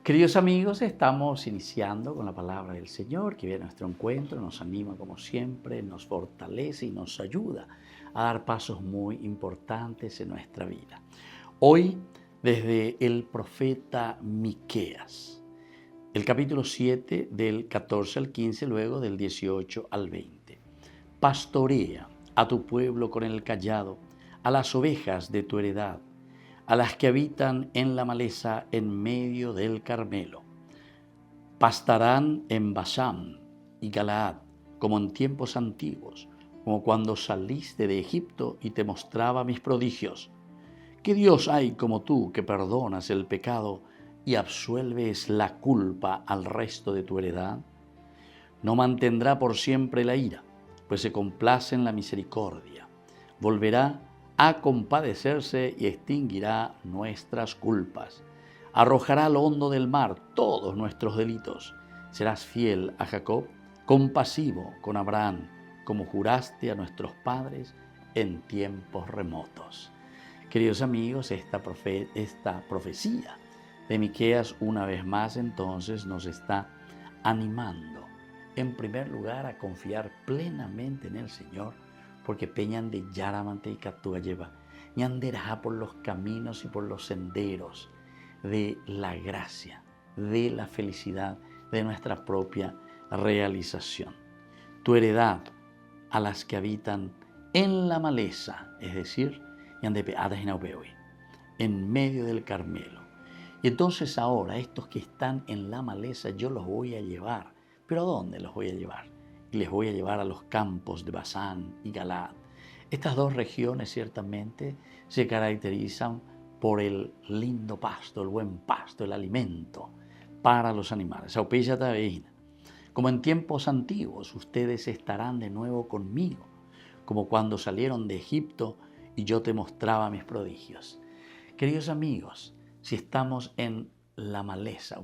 Queridos amigos, estamos iniciando con la palabra del Señor que viene a nuestro encuentro, nos anima como siempre, nos fortalece y nos ayuda a dar pasos muy importantes en nuestra vida. Hoy, desde el profeta Miqueas, el capítulo 7 del 14 al 15, luego del 18 al 20. Pastorea a tu pueblo con el cayado, a las ovejas de tu heredad, a las que habitan en la maleza en medio del Carmelo. Pastarán en Basán y Galaad, como en tiempos antiguos, como cuando saliste de Egipto y te mostraba mis prodigios. ¿Qué Dios hay como tú que perdonas el pecado y absuelves la culpa al resto de tu heredad? No mantendrá por siempre la ira, pues se complace en la misericordia. Volverá a compadecerse y extinguirá nuestras culpas. Arrojará al hondo del mar todos nuestros delitos. Serás fiel a Jacob, compasivo con Abraham, como juraste a nuestros padres en tiempos remotos. Queridos amigos, esta profecía de Miqueas una vez más entonces nos está animando, en primer lugar, a confiar plenamente en el Señor, porque peñan de yaramante y captura lleva, y andará por los caminos y por los senderos de la gracia, de la felicidad, de nuestra propia realización. Tu heredad a las que habitan en la maleza, es decir, en medio del Carmelo. Y entonces ahora estos que están en la maleza yo los voy a llevar. ¿Pero a dónde los voy a llevar? Y les voy a llevar a los campos de Basán y Galaad. Estas dos regiones ciertamente se caracterizan por el lindo pasto, el buen pasto, el alimento para los animales. Como en tiempos antiguos, ustedes estarán de nuevo conmigo, como cuando salieron de Egipto y yo te mostraba mis prodigios. Queridos amigos, si estamos en la maleza,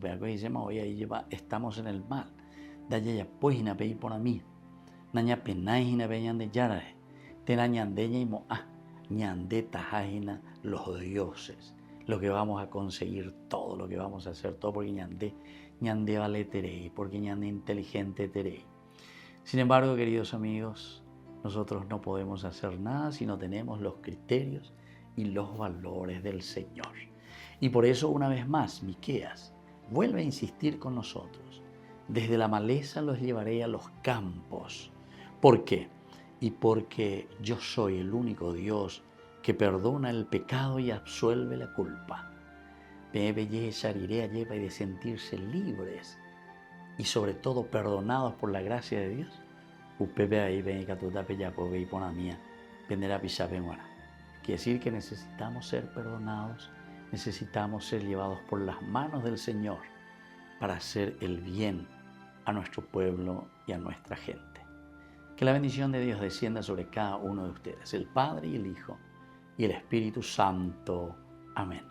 estamos en el mal, daya pues pei por mí, naña penajina veñan de yarare, tenañandeña y moa, ñande tajajina los dioses, lo que vamos a conseguir todo, lo que vamos a hacer todo, porque ñande vale terei, porque ñande inteligente terei. Sin embargo, queridos amigos, nosotros no podemos hacer nada si no tenemos los criterios y los valores del Señor. Y por eso, una vez más, Miqueas vuelve a insistir con nosotros. Desde la maleza los llevaré a los campos. ¿Por qué? Y porque yo soy el único Dios que perdona el pecado y absuelve la culpa. De belleza, iré y de sentirse libres y sobre todo perdonados por la gracia de Dios. Quiere decir que necesitamos ser perdonados, necesitamos ser llevados por las manos del Señor para hacer el bien a nuestro pueblo y a nuestra gente. Que la bendición de Dios descienda sobre cada uno de ustedes, el Padre y el Hijo y el Espíritu Santo. Amén.